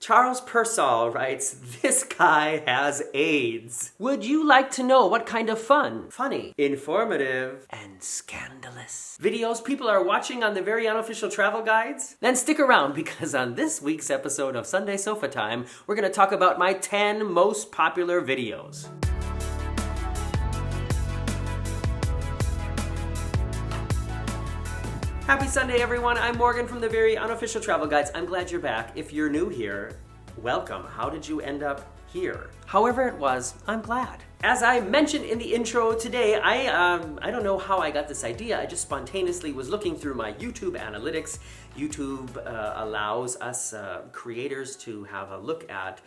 Charles Persall writes, "This guy has AIDS. Would you like to know what kind of fun, funny, informative, and scandalous videos people are watching on the very unofficial travel guides? Then stick around, because on this week's episode of Sunday Sofa Time, we're going to talk about my 10 most popular videos." Happy Sunday, everyone. I'm Morgan from the very unofficial travel guides. I'm glad you're back. If you're new here, welcome. How did you end up here? However it was, I'm glad. As I mentioned in the intro today, I don't know how I got this idea. I just spontaneously was looking through my YouTube analytics. YouTube allows us creators to have a look at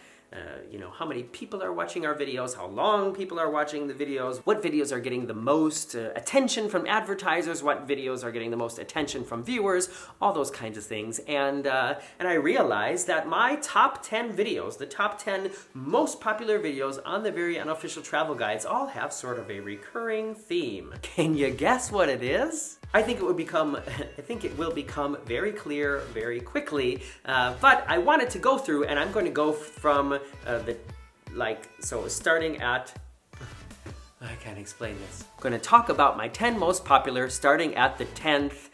how many people are watching our videos, how long people are watching the videos, what videos are getting the most attention from advertisers, what videos are getting the most attention from viewers, all those kinds of things. And I realized that my top 10 videos, the top 10 most popular videos on the very unofficial travel guides, all have sort of a recurring theme. Can you guess what it is? I think it will become very clear very quickly, but I wanted to go through, and I'm going to go from starting at, I can't explain this. I'm going to talk about my 10 most popular, starting at the 10th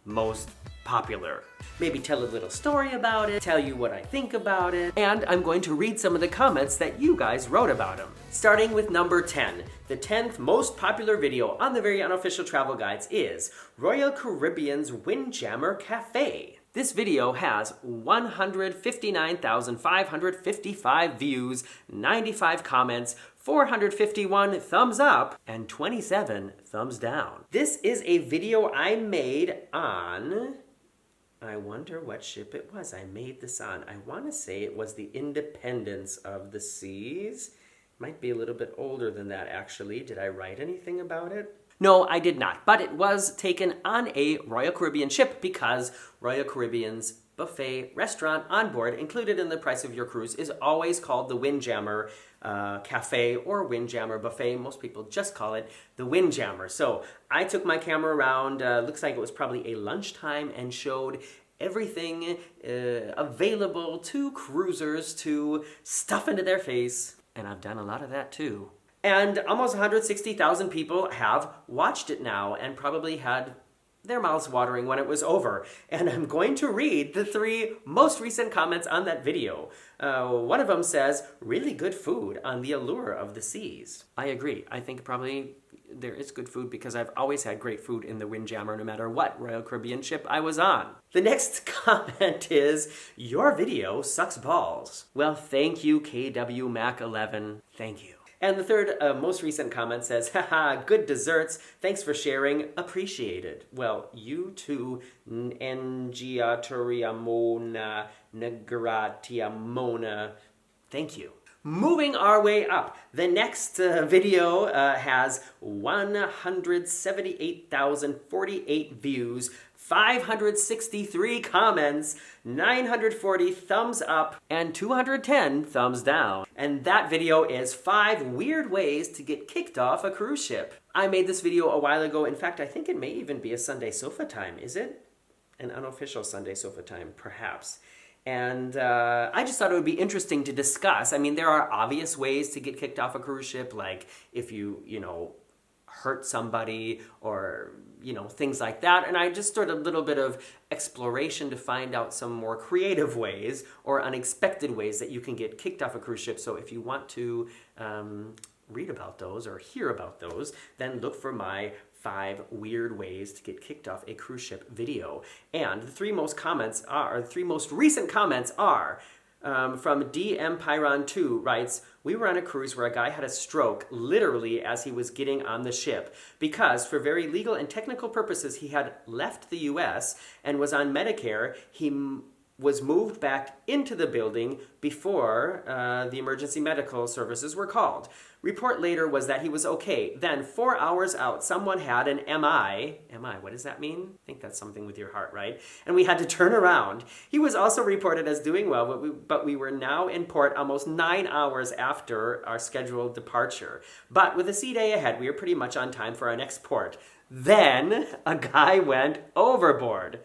most popular. Maybe tell a little story about it, tell you what I think about it, and I'm going to read some of the comments that you guys wrote about them. Starting with number 10, the 10th most popular video on the very unofficial travel guides is Royal Caribbean's Windjammer Cafe. This video has 159,555 views, 95 comments, 451 thumbs up, and 27 thumbs down. This is a video I made on, I wonder what ship it was I made this on. I want to say it was the Independence of the Seas. Might be a little bit older than that, actually. Did I write anything about it? No, I did not, but it was taken on a Royal Caribbean ship because Royal Caribbean's buffet restaurant on board, included in the price of your cruise, is always called the Windjammer Cafe or Windjammer Buffet. Most people just call it the Windjammer. So I took my camera around, looks like it was probably a lunchtime, and showed everything available to cruisers to stuff into their face. And I've done a lot of that too. And almost 160,000 people have watched it now and probably had their mouths watering when it was over. And I'm going to read the 3 most recent comments on that video. One of them says, "Really good food on the allure of the seas." I agree. I think probably there is good food because I've always had great food in the Windjammer no matter what Royal Caribbean ship I was on. The next comment is, "Your video sucks balls." Well, thank you, KW Mac 11. Thank you. And the third most recent comment says, "Haha, good desserts. Thanks for sharing. Appreciated." Well, you too, Ngiatoriamona Nagratiamona. Thank you. Moving our way up, the next video has 178,048 views, 563 comments, 940 thumbs up, and 210 thumbs down. And that video is 5 weird ways to get kicked off a cruise ship. I made this video a while ago. In fact, I think it may even be a Sunday Sofa Time. Is it? An unofficial Sunday Sofa Time, perhaps. And I just thought it would be interesting to discuss. I mean, there are obvious ways to get kicked off a cruise ship, like if you hurt somebody or, things like that. And I just started a little bit of exploration to find out some more creative ways or unexpected ways that you can get kicked off a cruise ship. So if you want to read about those or hear about those, then look for my 5 weird ways to get kicked off a cruise ship video. And the 3 most recent comments are from DM Pyron 2 writes, "We were on a cruise where a guy had a stroke literally as he was getting on the ship because for very legal and technical purposes he had left the US and was on Medicare. He was moved back into the building before the emergency medical services were called. Report later was that he was okay. Then 4 hours out, someone had an MI. MI, what does that mean? I think that's something with your heart, right? And we had to turn around. He was also reported as doing well, but we were now in port almost 9 hours after our scheduled departure. But with a sea day ahead, we were pretty much on time for our next port. Then a guy went overboard.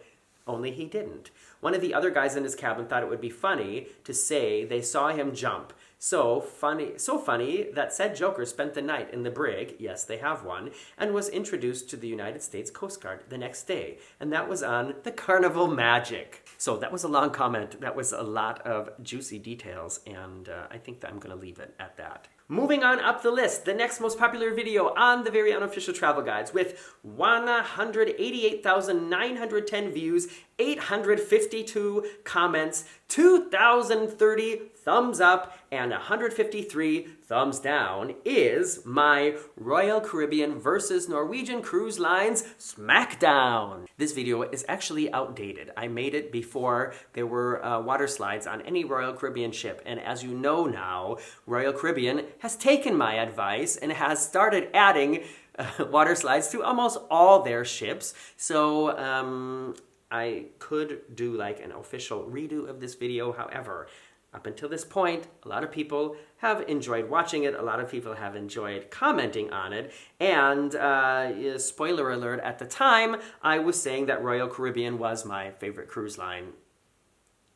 only he didn't. One of the other guys in his cabin thought it would be funny to say they saw him jump. So funny that said joker spent the night in the brig, yes they have one, and was introduced to the United States Coast Guard the next day. And that was on the Carnival Magic. So that was a long comment. That was a lot of juicy details, and I think that I'm going to leave it at that. Moving on up the list, the next most popular video on the very unofficial travel guides with 188,910 views, 852 comments, 2,030 thumbs up, and 153 thumbs down is my Royal Caribbean versus Norwegian Cruise Lines Smackdown. This video is actually outdated. I made it before there were water slides on any Royal Caribbean ship, and as you know now, Royal Caribbean has taken my advice and has started adding water slides to almost all their ships. So I could do like an official redo of this video. However, up until this point, a lot of people have enjoyed watching it. A lot of people have enjoyed commenting on it. And spoiler alert, at the time, I was saying that Royal Caribbean was my favorite cruise line,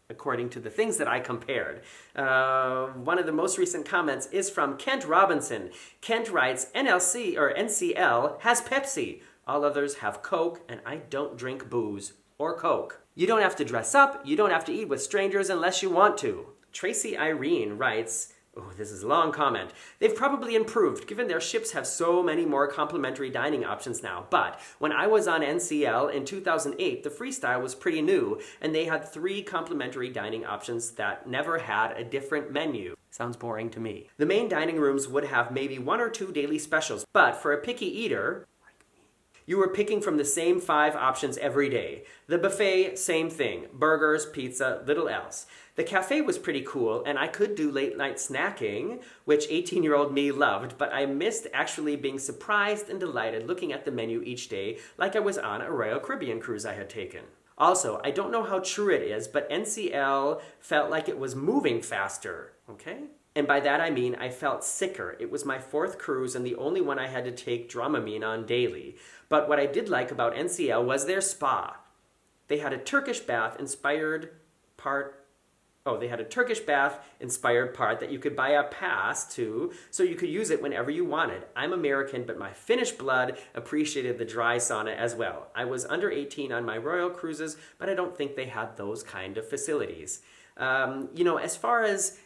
according to the things that I compared. One of the most recent comments is from Kent Robinson. Kent writes, NCL has Pepsi. All others have Coke, and I don't drink booze or Coke. You don't have to dress up. You don't have to eat with strangers unless you want to. Tracy Irene writes, oh, this is a long comment. They've probably improved, given their ships have so many more complimentary dining options now. But when I was on NCL in 2008, the Freestyle was pretty new, and they had 3 complimentary dining options that never had a different menu. Sounds boring to me. The main dining rooms would have maybe 1 or 2 daily specials, but for a picky eater, you were picking from the same 5 options every day. The buffet, same thing. Burgers, pizza, little else. The cafe was pretty cool, and I could do late night snacking, which 18-year-old me loved, but I missed actually being surprised and delighted looking at the menu each day like I was on a Royal Caribbean cruise I had taken. Also, I don't know how true it is, but NCL felt like it was moving faster, okay? And by that I mean I felt sicker. It was my 4th cruise and the only one I had to take Dramamine on daily. But what I did like about NCL was their spa. They had a Turkish bath inspired part that you could buy a pass to, so you could use it whenever you wanted. I'm American, but my Finnish blood appreciated the dry sauna as well. I was under 18 on my Royal cruises, but I don't think they had those kind of facilities. As far as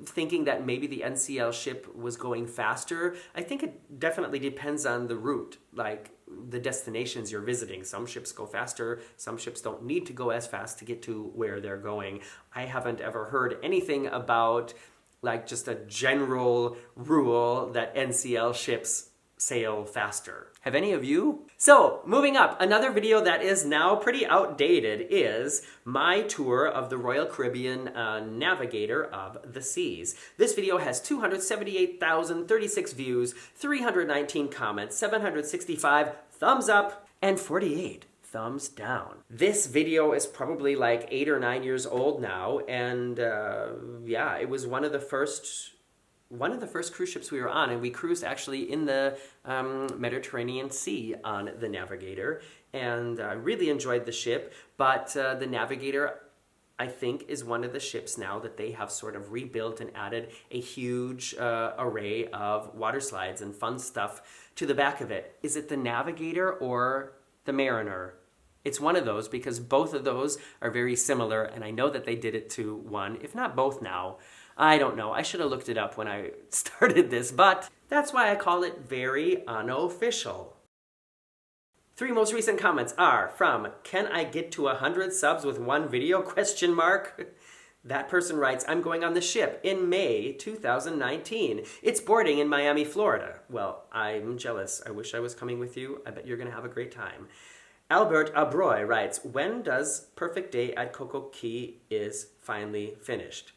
thinking that maybe the NCL ship was going faster, I think it definitely depends on the route, like the destinations you're visiting. Some ships go faster, some ships don't need to go as fast to get to where they're going. I haven't ever heard anything about like just a general rule that NCL ships sail faster. Have any of you? So, moving up, another video that is now pretty outdated is my tour of the Royal Caribbean Navigator of the Seas. This video has 278,036 views, 319 comments, 765 thumbs up, and 48 thumbs down. This video is probably like 8 or 9 years old now, and it was one of the first cruise ships we were on, and we cruised actually in the Mediterranean Sea on the Navigator, and I really enjoyed the ship. But the Navigator, I think, is one of the ships now that they have sort of rebuilt and added a huge array of water slides and fun stuff to the back of it. Is it the Navigator or the Mariner? It's one of those, because both of those are very similar, and I know that they did it to one, if not both now. I don't know. I should have looked it up when I started this, but that's why I call it very unofficial. 3 most recent comments are from Can I Get to 100 subs with 1 video? ? That person writes, I'm going on the ship in May 2019. It's boarding in Miami, Florida. Well, I'm jealous. I wish I was coming with you. I bet you're going to have a great time. Albert Abroy writes, when does Perfect Day at Coco Cay is finally finished?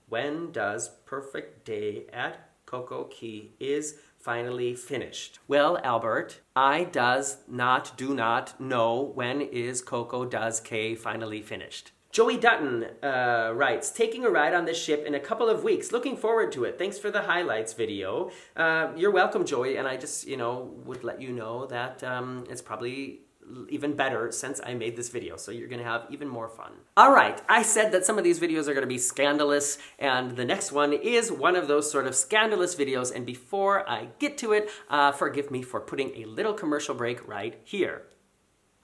When does Perfect Day at Coco Cay is finally finished? Well, Albert, I do not know when is Coco does Cay finally finished. Joey Dutton writes, taking a ride on this ship in a couple of weeks. Looking forward to it. Thanks for the highlights video. You're welcome, Joey, and I just, would let you know that it's probably even better since I made this video, so you're gonna have even more fun. All right, I said that some of these videos are gonna be scandalous, and the next one is one of those sort of scandalous videos, and before I get to it, forgive me for putting a little commercial break right here.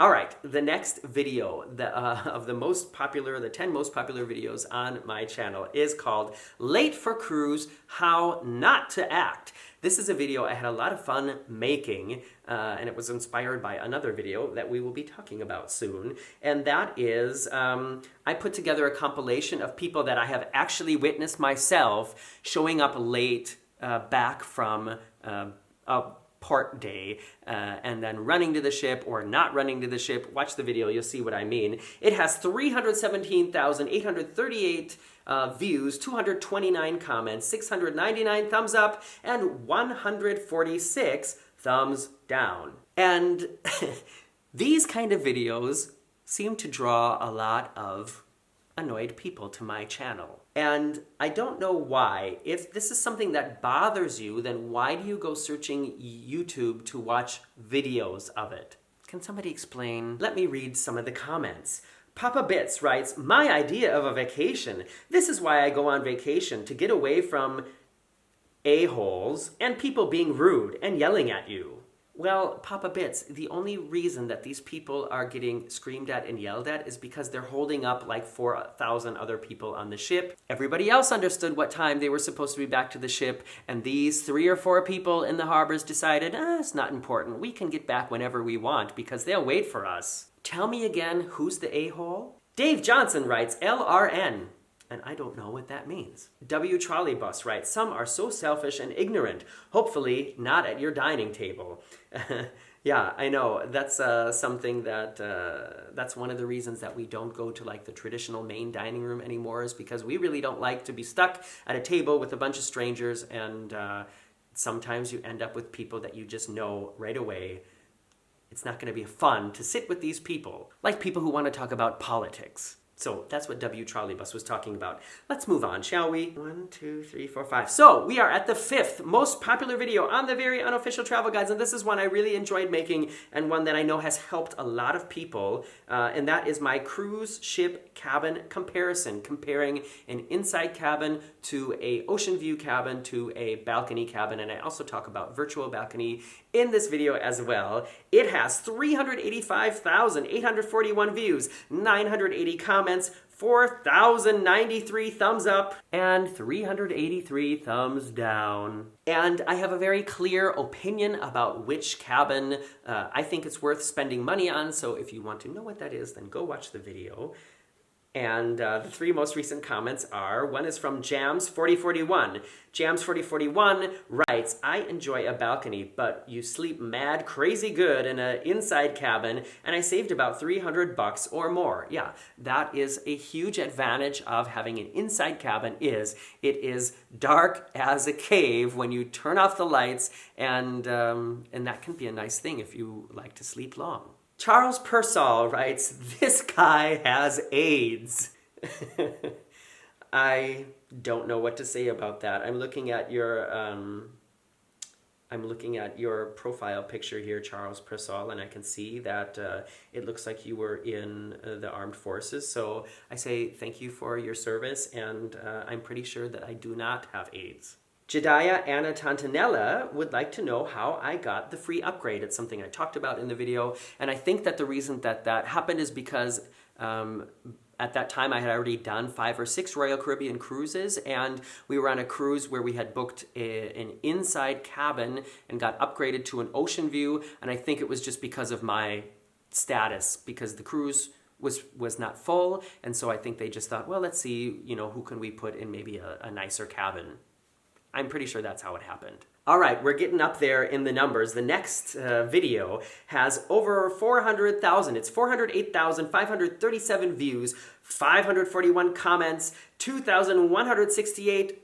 All right, the next video of the 10 most popular videos on my channel is called Late for Cruise, How Not to Act. This is a video I had a lot of fun making, and it was inspired by another video that we will be talking about soon. And that is, I put together a compilation of people that I have actually witnessed myself showing up late back from a port day and then running to the ship or not running to the ship. Watch the video, you'll see what I mean. It has 317,838 views, 229 comments, 699 thumbs up, and 146 thumbs down. And these kind of videos seem to draw a lot of annoyed people to my channel. And I don't know why. If this is something that bothers you, then why do you go searching YouTube to watch videos of it? Can somebody explain? Let me read some of the comments. Papa Bits writes, "My idea of a vacation. This is why I go on vacation, to get away from a-holes and people being rude and yelling at you." Well, Papa Bits, the only reason that these people are getting screamed at and yelled at is because they're holding up like 4,000 other people on the ship. Everybody else understood what time they were supposed to be back to the ship, and these 3 or 4 people in the harbors decided, it's not important. We can get back whenever we want because they'll wait for us. Tell me again, who's the a-hole? Dave Johnson writes, LRN. And I don't know what that means. W. Trolley Bus writes, "Some are so selfish and ignorant. Hopefully not at your dining table." Yeah, I know. That's something that, that's one of the reasons that we don't go to like the traditional main dining room anymore, is because we really don't like to be stuck at a table with a bunch of strangers, and sometimes you end up with people that you just know right away. It's not going to be fun to sit with these people, like people who want to talk about politics. So that's what W. Trolley Bus was talking about. Let's move on, shall we? 1, 2, 3, 4, 5. So we are at the 5th most popular video on the very unofficial travel guides, and this is one I really enjoyed making and one that I know has helped a lot of people, and that is my cruise ship cabin comparison, comparing an inside cabin to a ocean view cabin to a balcony cabin, and I also talk about virtual balcony in this video as well. It has 385,841 views, 980 comments, 4,093 thumbs up, and 383 thumbs down. And I have a very clear opinion about which cabin I think it's worth spending money on, so if you want to know what that is, then go watch the video. And the 3 most recent comments are, one is from Jams4041. Jams4041 writes, "I enjoy a balcony, but you sleep mad crazy good in an inside cabin, and I saved about $300 or more." Yeah, that is a huge advantage of having an inside cabin. It is dark as a cave when you turn off the lights, and that can be a nice thing if you like to sleep long. Charles Persall writes, "This guy has AIDS." I don't know what to say about that. I'm looking at your profile picture here, Charles Persall, and I can see that it looks like you were in the armed forces. So I say thank you for your service, and I'm pretty sure that I do not have AIDS. Jediah Anna Tantanella would like to know how I got the free upgrade. It's something I talked about in the video, and I think that the reason that that happened is because at that time I had already done 5 or 6 Royal Caribbean cruises, and we were on a cruise where we had booked an inside cabin and got upgraded to an ocean view, and I think it was just because of my status, because the cruise was not full, and so I think they just thought, well, let's see, who can we put in maybe a nicer cabin. I'm pretty sure that's how it happened. All right, we're getting up there in the numbers. The next video has over 400,000. It's 408,537 views, 541 comments, 2,168,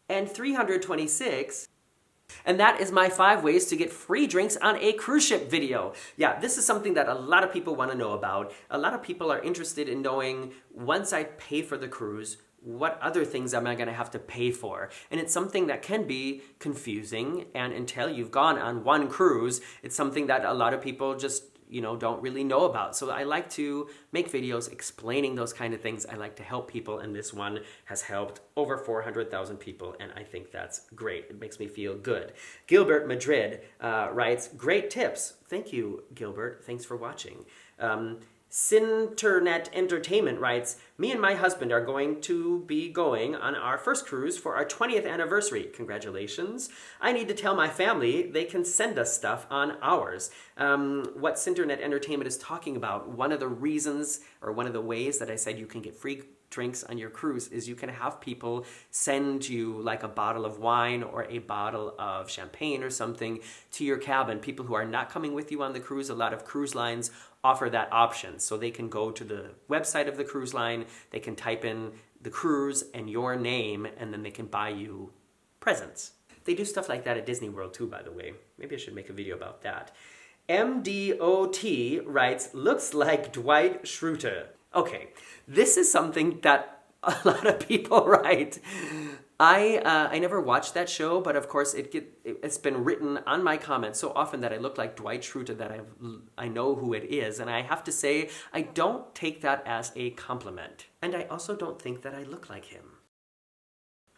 and 326. And that is my 5 ways to get free drinks on a cruise ship video. Yeah, this is something that a lot of people want to know about. A lot of people are interested in knowing, once I pay for the cruise, what other things am I going to have to pay for? And it's something that can be confusing, and until you've gone on one cruise, it's something that a lot of people just don't really know about. So I like to make videos explaining those kind of things. I like to help people, and this one has helped over 400,000 people, and I think that's great. It makes me feel good. Gilbert Madrid writes, great tips. Thank you, Gilbert. Thanks for watching. Sinternet Entertainment writes, me and my husband are going to be going on our first cruise for our 20th anniversary. Congratulations. I need to tell my family they can send us stuff on ours. What Sinternet Entertainment is talking about, one of the reasons or one of the ways that I said you can get free drinks on your cruise is you can have people send you like a bottle of wine or a bottle of champagne or something to your cabin. People who are not coming with you on the cruise, a lot of cruise lines offer that option. So they can go to the website of the cruise line, they can type in the cruise and your name, and then they can buy you presents. They do stuff like that at Disney World too, by the way. Maybe I should make a video about that. MDOT writes, looks like Dwight Schrute. Okay, this is something that a lot of people write. I never watched that show, but of course it's been written on my comments so often that I look like Dwight Schrute that I know who it is, and I have to say I don't take that as a compliment, and I also don't think that I look like him.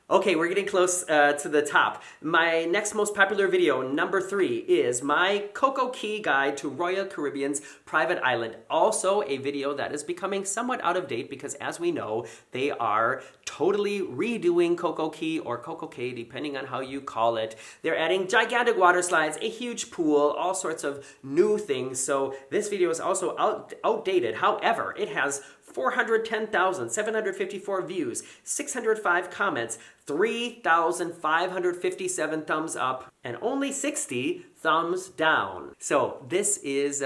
Okay, we're getting close to the top. My next most popular video, number 3, is my Coco Key guide to Royal Caribbean's private island. Also a video that is becoming somewhat out of date because, as we know, they are totally redoing Coco Key or Coco Cay, depending on how you call it. They're adding gigantic water slides, a huge pool, all sorts of new things. So this video is also outdated. However, it has 410,754 views, 605 comments, 3,557 thumbs up, and only 60 thumbs down. So this is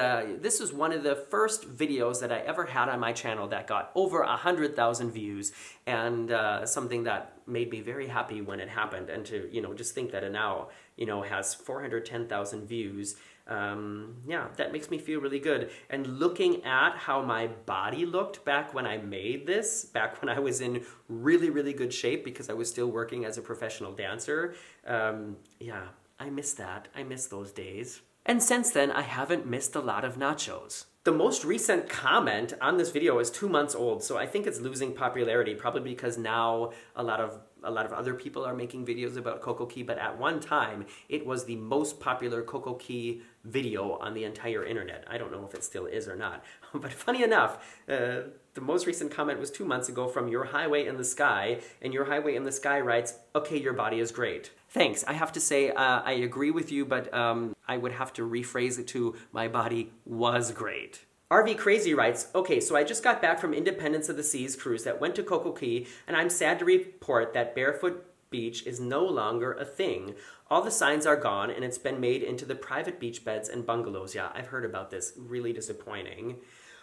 one of the first videos that I ever had on my channel that got over 100,000 views, and something that made me very happy when it happened. And to just think that it now has 410,000 views. Yeah, that makes me feel really good. And looking at how my body looked back when I made this, back when I was in really, really good shape because I was still working as a professional dancer, yeah, I miss that. I miss those days. And since then, I haven't missed a lot of nachos. The most recent comment on this video is 2 months old, so I think it's losing popularity, probably because now a lot of other people are making videos about Coco Key, but at one time, it was the most popular Coco Key video on the entire internet. I don't know if it still is or not, but funny enough, the most recent comment was 2 months ago from Your Highway in the Sky, and Your Highway in the Sky writes, okay, your body is great. Thanks. I have to say, I agree with you, but I would have to rephrase it to, my body was great. RV Crazy writes, okay, so I just got back from Independence of the Seas cruise that went to Coco Key, and I'm sad to report that Barefoot Beach is no longer a thing. All the signs are gone, and it's been made into the private beach beds and bungalows. Yeah, I've heard about this. Really disappointing.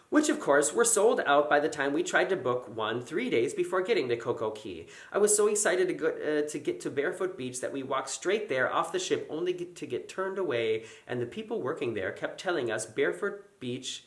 Which, of course, were sold out by the time we tried to book one 3 days before getting to Coco Key. I was so excited to get to Barefoot Beach that we walked straight there off the ship only to get turned away, and the people working there kept telling us Barefoot Beach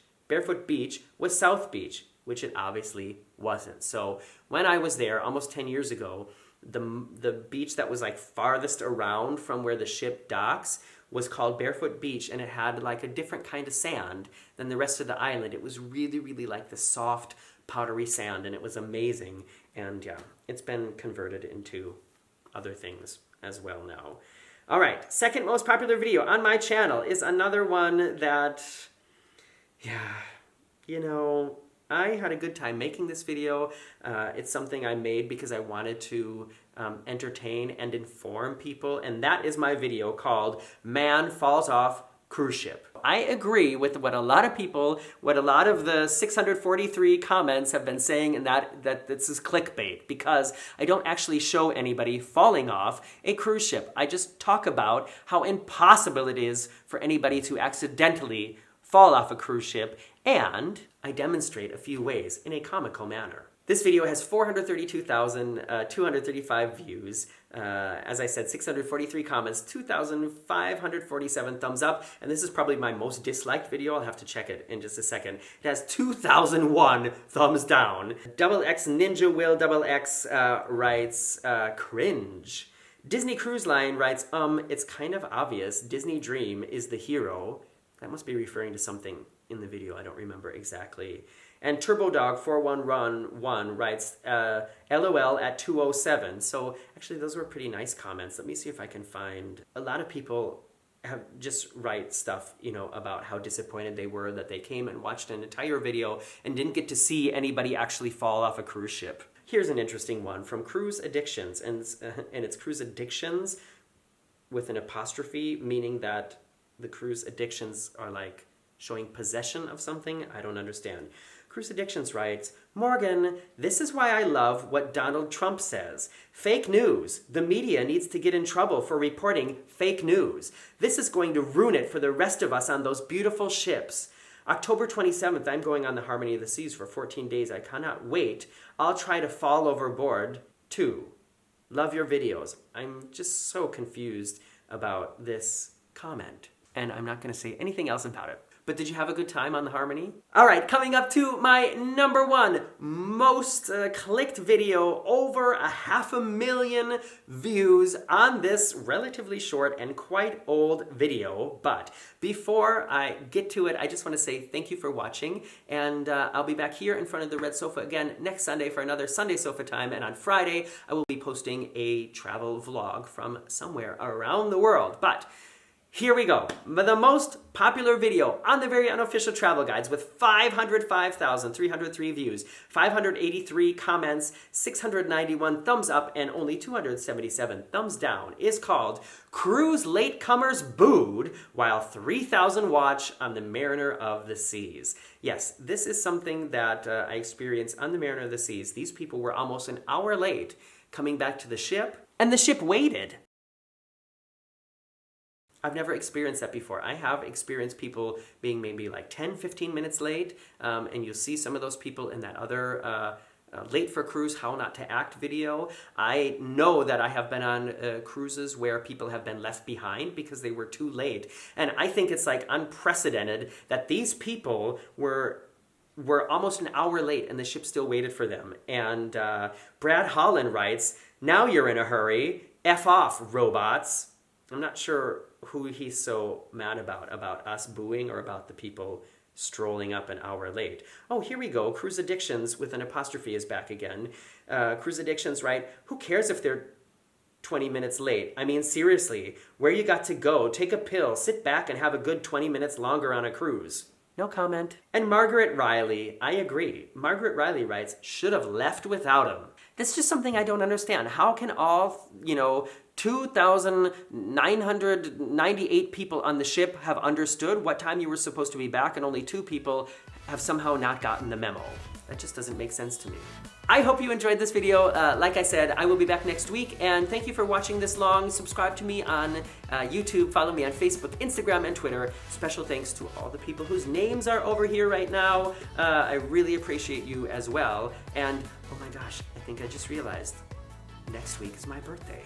was South Beach, which it obviously wasn't. So when I was there almost 10 years ago, the beach that was like farthest around from where the ship docks was called Barefoot Beach, and it had like a different kind of sand than the rest of the island. It was really, really like the soft, powdery sand, and it was amazing. And yeah, it's been converted into other things as well now. All right, second most popular video on my channel is another one that, yeah, I had a good time making this video. It's something I made because I wanted to entertain and inform people, and that is my video called Man Falls Off Cruise Ship. I agree with what a lot of the 643 comments have been saying, and that this is clickbait, because I don't actually show anybody falling off a cruise ship. I just talk about how impossible it is for anybody to accidentally fall off a cruise ship, and I demonstrate a few ways in a comical manner. This video has 432,235 views. As I said, 643 comments, 2,547 thumbs up, and this is probably my most disliked video. I'll have to check it in just a second. It has 2,001 thumbs down. XX Ninja Will XX writes, cringe. Disney Cruise Line writes, it's kind of obvious Disney Dream is the hero. That must be referring to something in the video. I don't remember exactly. And TurboDog4111 writes, LOL at 2:07. So actually those were pretty nice comments. Let me see if I can find. A lot of people have just write stuff, you know, about how disappointed they were that they came and watched an entire video and didn't get to see anybody actually fall off a cruise ship. Here's an interesting one from Cruise Addictions, and it's Cruise Addictions with an apostrophe, meaning that the cruise addictions are like showing possession of something. I don't understand. Cruise Addictions writes, Morgan, this is why I love what Donald Trump says. Fake news. The media needs to get in trouble for reporting fake news. This is going to ruin it for the rest of us on those beautiful ships. October 27th, I'm going on the Harmony of the Seas for 14 days. I cannot wait. I'll try to fall overboard too. Love your videos. I'm just so confused about this comment, and I'm not going to say anything else about it. But did you have a good time on the Harmony? All right, coming up to my #1 most clicked video, over 500,000 views on this relatively short and quite old video. But before I get to it, I just want to say thank you for watching, and I'll be back here in front of the red sofa again next Sunday for another Sunday Sofa Time, and on Friday I will be posting a travel vlog from somewhere around the world. But here we go. The most popular video on the very unofficial travel guides with 505,303 views, 583 comments, 691 thumbs up, and only 277 thumbs down is called Cruise Latecomers Booed While 3,000 Watch on the Mariner of the Seas. Yes, this is something that I experienced on the Mariner of the Seas. These people were almost an hour late coming back to the ship, and the ship waited. I've never experienced that before. I have experienced people being maybe like 10, 15 minutes late, and you'll see some of those people in that other Late for Cruise, How Not to Act video. I know that I have been on cruises where people have been left behind because they were too late. And I think it's like unprecedented that these people were almost an hour late and the ship still waited for them. And Brad Holland writes, now you're in a hurry. F off, robots. I'm not sure who he's so mad about us booing or about the people strolling up an hour late. Oh, here we go. Cruise Addictions with an apostrophe is back again. Cruise Addictions, right? Who cares if they're 20 minutes late? I mean, seriously, where you got to go, take a pill, sit back and have a good 20 minutes longer on a cruise. No comment. And Margaret Riley, I agree. Margaret Riley writes, should have left without him. That's just something I don't understand. How can all, 2,998 people on the ship have understood what time you were supposed to be back and only 2 people have somehow not gotten the memo? That just doesn't make sense to me. I hope you enjoyed this video. Like I said, I will be back next week, and thank you for watching this long. Subscribe to me on YouTube, follow me on Facebook, Instagram, and Twitter. Special thanks to all the people whose names are over here right now. I really appreciate you as well. And, oh my gosh, I think I just realized next week is my birthday.